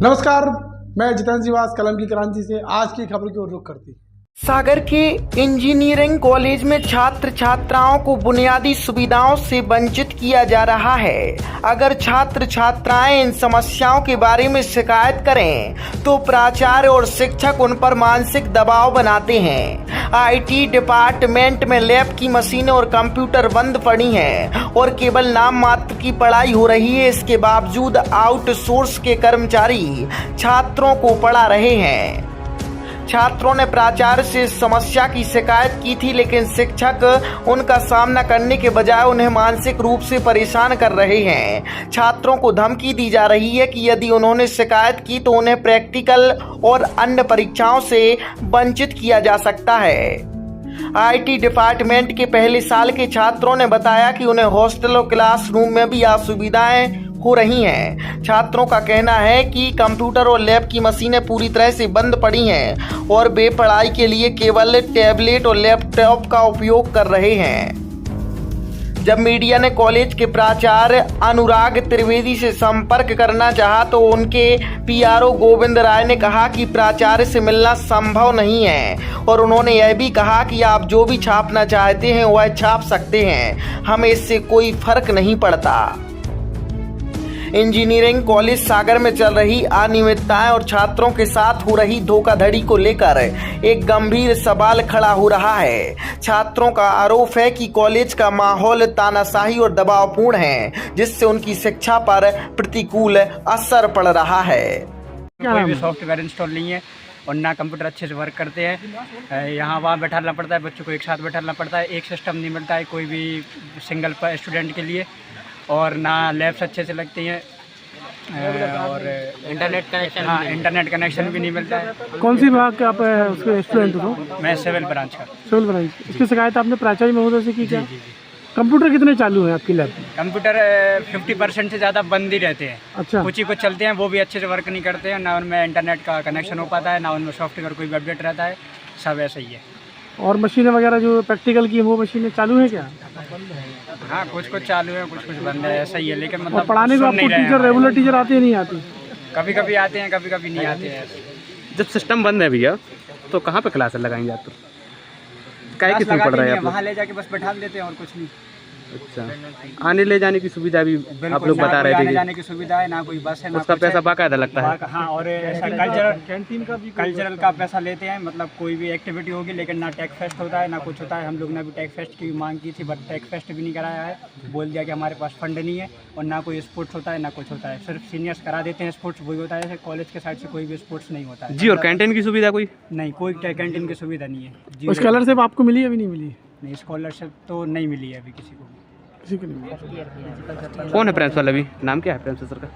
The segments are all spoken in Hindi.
नमस्कार, मैं जितेंद्र जीवास कलम की क्रांति से आज की खबर की ओर रुख करती। सागर के इंजीनियरिंग कॉलेज में छात्र छात्राओं को बुनियादी सुविधाओं से वंचित किया जा रहा है। अगर छात्र छात्राएं इन समस्याओं के बारे में शिकायत करें तो प्राचार्य और शिक्षक उन पर मानसिक दबाव बनाते हैं। आईटी डिपार्टमेंट में लैब की मशीनें और कंप्यूटर बंद पड़ी हैं और केवल नाम मात्र की पढ़ाई हो रही है। इसके बावजूद आउटसोर्स के कर्मचारी छात्रों को पढ़ा रहे हैं। छात्रों ने प्राचार्य से इस समस्या की शिकायत की थी, लेकिन शिक्षक उनका सामना करने के बजाय उन्हें मानसिक रूप से परेशान कर रहे हैं। छात्रों को धमकी दी जा रही है कि यदि उन्होंने शिकायत की तो उन्हें प्रैक्टिकल और अन्य परीक्षाओं से वंचित किया जा सकता है। आईटी डिपार्टमेंट के पहले साल के छात्रों ने बताया कि उन्हें हॉस्टल और क्लासरूम में भी असुविधाएं हो रही हैं। छात्रों का कहना है कि कंप्यूटर और लैब की मशीनें पूरी तरह से बंद पड़ी हैं और वे पढ़ाई के लिए केवल टैबलेट और लैपटॉप का उपयोग कर रहे हैं। जब मीडिया ने कॉलेज के प्राचार्य अनुराग त्रिवेदी से संपर्क करना चाहा तो उनके पीआरओ गोविंद राय ने कहा कि प्राचार्य से मिलना संभव नहीं है और उन्होंने यह भी कहा कि आप जो भी छापना चाहते हैं वह छाप सकते हैं, हमें इससे कोई फर्क नहीं पड़ता। इंजीनियरिंग कॉलेज सागर में चल रही अनियमितताएं और छात्रों के साथ हो रही धोखाधड़ी को लेकर एक गंभीर सवाल खड़ा हो रहा है। छात्रों का आरोप है कि कॉलेज का माहौल तानाशाही और दबावपूर्ण है, जिससे उनकी शिक्षा पर प्रतिकूल असर पड़ रहा है। कोई भी सॉफ्टवेयर इंस्टॉल नहीं है और ना कंप्यूटर अच्छे से वर्क करते हैं। यहाँ वहाँ बैठाना पड़ता है, बच्चों को एक साथ बैठाना पड़ता है, एक सिस्टम नहीं मिलता है कोई भी सिंगल स्टूडेंट के लिए, और ना लैब्स अच्छे से लगती हैं और इंटरनेट कनेक्शन, हाँ इंटरनेट कनेक्शन भी नहीं मिलता है। कौन सी विभाग के आप उसके स्टूडेंट हो? मैं सिविल ब्रांच का। Civil branch. इसकी शिकायत आपने प्राचार्य महोदय से की क्या? जी। कंप्यूटर कितने चालू हैं आपकी लैब? कंप्यूटर 50% से ज़्यादा बंद ही रहते हैं। अच्छा। कुछ ही कुछ चलते हैं, वो भी अच्छे से वर्क नहीं करते हैं, ना उनमें इंटरनेट का कनेक्शन हो पाता है, ना उनमें सॉफ्टवेयर कोई भी अपडेट रहता है, सब ऐसा ही है। और मशीनें वगैरह जो प्रैक्टिकल की वो मशीनें चालू हैं क्या? हाँ कुछ कुछ चालू है, कुछ कुछ बंद है, ऐसा ही है। लेकिन और मतलब पढ़ाने को आपको टीचर, रेगुलर टीचर आते हैं नहीं आती? कभी कभी आते हैं, कभी कभी नहीं आते हैं। जब सिस्टम बंद है भैया तो कहाँ पे क्लास लगाएंगे आप? तो काय कितने पढ़ रहे हैं आप? वहाँ ले जाके बस बैठा देते हैं और कुछ नहीं। अच्छा, आने ले जाने की सुविधा भी आप लोग बता रहे थे? आने जाने की सुविधा है, ना कोई बस है, ना उसका पैसा बाकायदा लगता है? हाँ, और ऐसा कल्चरल का पैसा लेते हैं। मतलब कोई भी एक्टिविटी होगी, लेकिन ना टेक फेस्ट होता है, ना कुछ होता है। हम लोग ने भी टेक फेस्ट की मांग की थी, बट टेक फेस्ट भी नहीं कराया है। बोल दिया कि हमारे पास फंड नहीं है, और ना कोई स्पोर्ट्स होता है, ना कुछ होता है। सिर्फ सीनियर्स करा देते हैं स्पोर्ट्स, वही होता है। कॉलेज के साइड से कोई भी स्पोर्ट्स नहीं होता है। जी, और कैंटीन की सुविधा कोई नहीं, कोई कैंटीन की सुविधा नहीं है। स्कॉलरशिप आपको मिली अभी नहीं मिली? नहीं, स्कॉलरशिप तो नहीं मिली है अभी किसी को। किसी को नहीं मिली। कौन है प्रिंसिपल अभी? नाम क्या है प्रिंसिपल सर का?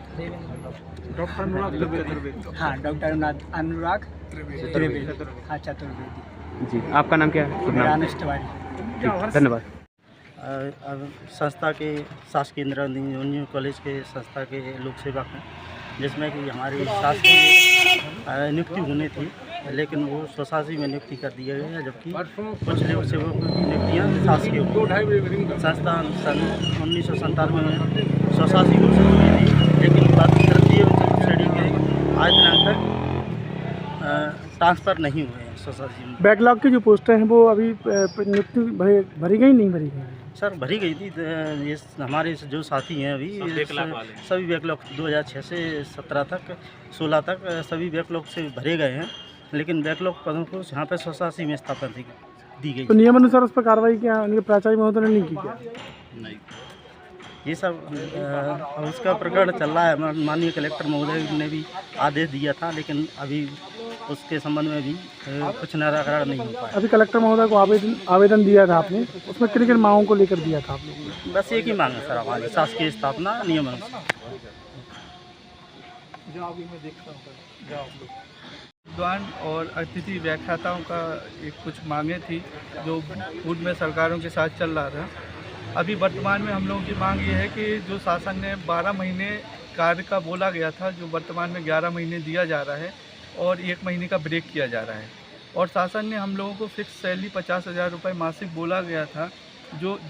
हाँ, डॉक्टर अनुराग त्रिवेदी। हाँ, चतुर्वेदी जी। आपका नाम क्या है? मेरा अनिष्ट तिवारी। धन्यवाद। संस्था के शासकीय इंजीनियरिंग कॉलेज के संस्था के लोक सेवक हैं, जिसमें कि हमारी शासकीय नियुक्ति होनी थी, लेकिन वो स्वशासी में नियुक्ति कर दिया गया है, जबकि कुछ लोक सेवकों की नियुक्तियाँ शासकीय हुई। संस्था सन 1997 में स्वशासी घोषित हुई थी, लेकिन तृतीय एवं श्रेणी के आज दिनांक तक ट्रांसफ़र नहीं हुए हैं स्वशासी में। बैकलॉग की जो पोस्टें हैं वो अभी नियुक्ति भरी गई नहीं भरी गई? सर भरी गई थी। ये हमारे जो साथी हैं अभी सभी बैकलॉग 2006 से 17 तक 16 तक सभी बैकलॉग से भरे गए हैं, लेकिन बैकलॉग पदों को यहाँ पे स्वशासी में स्थापना दी गई। तो नियमानुसार उस पर कार्रवाई क्या प्राचार्य महोदय ने नहीं की क्या? नहीं, ये सब उसका प्रकरण चल रहा है। माननीय कलेक्टर महोदय ने भी आदेश दिया था, लेकिन अभी उसके संबंध में भी कुछ निराकरण नहीं हो पाया। अभी कलेक्टर महोदय को आवेदन दिया था आपने, उसमें किन किन मांगों को लेकर दिया था आप लोगों ने? बस एक ही मांग है सर हमारी, शासकीय स्थापना नियम अनुसार। विद्वान और अतिथि व्याख्याताओं का एक कुछ मांगे थी जो पूर्व में सरकारों के साथ चल रहा था। अभी वर्तमान में हम लोगों की मांग ये है कि जो शासन ने 12 महीने कार्य का बोला गया था, जो वर्तमान में 11 महीने दिया जा रहा है और 1 महीने का ब्रेक किया जा रहा है, और शासन ने हम लोगों को फिक्स सैलरी 50,000 रुपये मासिक बोला गया था,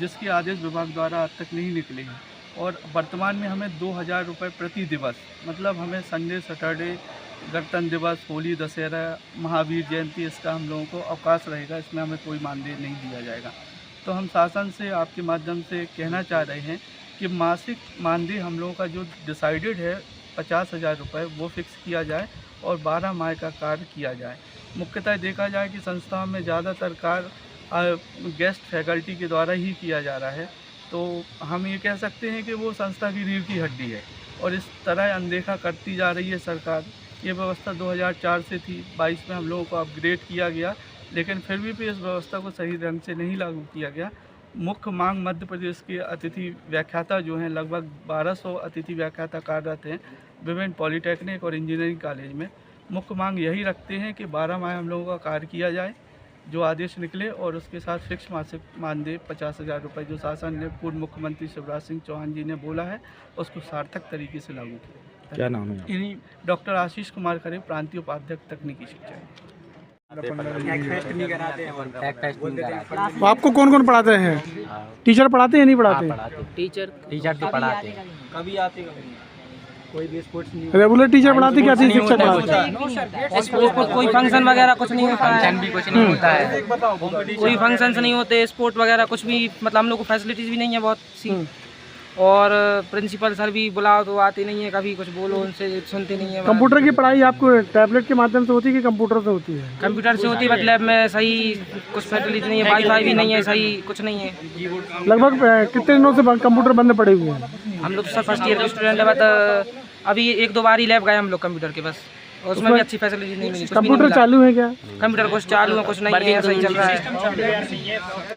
जिसकी आदेश विभाग द्वारा आज तक नहीं निकले हैं। और वर्तमान में हमें 2000 रुपये प्रति दिवस, मतलब हमें संडे सैटरडे, गणतंत्र दिवस, होली, दशहरा, महावीर जयंती, इसका हम लोगों को अवकाश रहेगा, इसमें हमें कोई मानदेय नहीं दिया जाएगा। तो हम शासन से आपके माध्यम से कहना चाह रहे हैं कि मासिक मानदेय हम लोगों का जो डिसाइडेड है 50,000 रुपये, वो फिक्स किया जाए और 12 माह का कार्य किया जाए। मुख्यतः देखा जाए कि संस्थाओं में ज़्यादातर कार्य गेस्ट फैकल्टी के द्वारा ही किया जा रहा है, तो हम ये कह सकते हैं कि वो संस्था की रीढ़ की हड्डी है और इस तरह अनदेखा करती जा रही है सरकार। ये व्यवस्था 2004 से थी, 22 में हम लोगों को अपग्रेड किया गया, लेकिन फिर भी इस व्यवस्था को सही ढंग से नहीं लागू किया गया। मुख्य मांग मध्य प्रदेश के अतिथि व्याख्याता जो हैं, लगभग 1200 अतिथि व्याख्याता कार्यरत हैं विभिन्न पॉलीटेक्निक और इंजीनियरिंग कॉलेज में। मुख्य मांग यही रखते हैं कि 12 माह हम लोगों का कार्य किया जाए, जो आदेश निकले, और उसके साथ फिक्स मासिक मानदेय 50,000 रुपये जो शासन ने पूर्व मुख्यमंत्री शिवराज सिंह चौहान जी ने बोला है, उसको सार्थक तरीके से लागू किया। क्या नाम है? डॉक्टर आशीष कुमार खरे, प्रांतीय उपाध्यक्ष तकनीकी शिक्षा। तो आपको कौन कौन पढ़ाते हैं? टीचर पढ़ाते हैं नहीं पढ़ाते? टीचर तो पढ़ाते हैं, कभी आते कभी कोई भी स्पोर्ट्स नहीं, रेगुलर टीचर पढ़ाते क्या? शिक्षक पढ़ाते? स्पोर्ट कोई फंक्शन वगैरह कुछ नहीं होता है, फंक्शन भी कुछ नहीं होता है, कोई फंक्शन नहीं होते, स्पोर्ट वगैरह कुछ भी, मतलब हम लोग को फैसिलिटीज़ भी नहीं है बहुत सी, और प्रिंसिपल सर भी बुलाओ तो आते नहीं है, कभी कुछ बोलो उनसे सुनते नहीं है। कंप्यूटर की पढ़ाई आपको टैबलेट के माध्यम से होती है कि कंप्यूटर से होती है? कंप्यूटर से होती है, मतलब में सही कुछ फैसिलिटी नहीं है, वाईफाई भी नहीं है, सही कुछ नहीं है। लगभग कितने दिनों से कंप्यूटर बंद पड़े हुए हैं? हम लोग तो सर फर्स्ट ईयर के स्टूडेंट है, बट अभी 1-2 बार ही लैब गए हम लोग कंप्यूटर के, बस उसमें भी अच्छी फैसिलिटी नहीं मिली। कंप्यूटर चालू है क्या? कंप्यूटर कुछ चालू है, कुछ नहीं है, सही चल रहा है।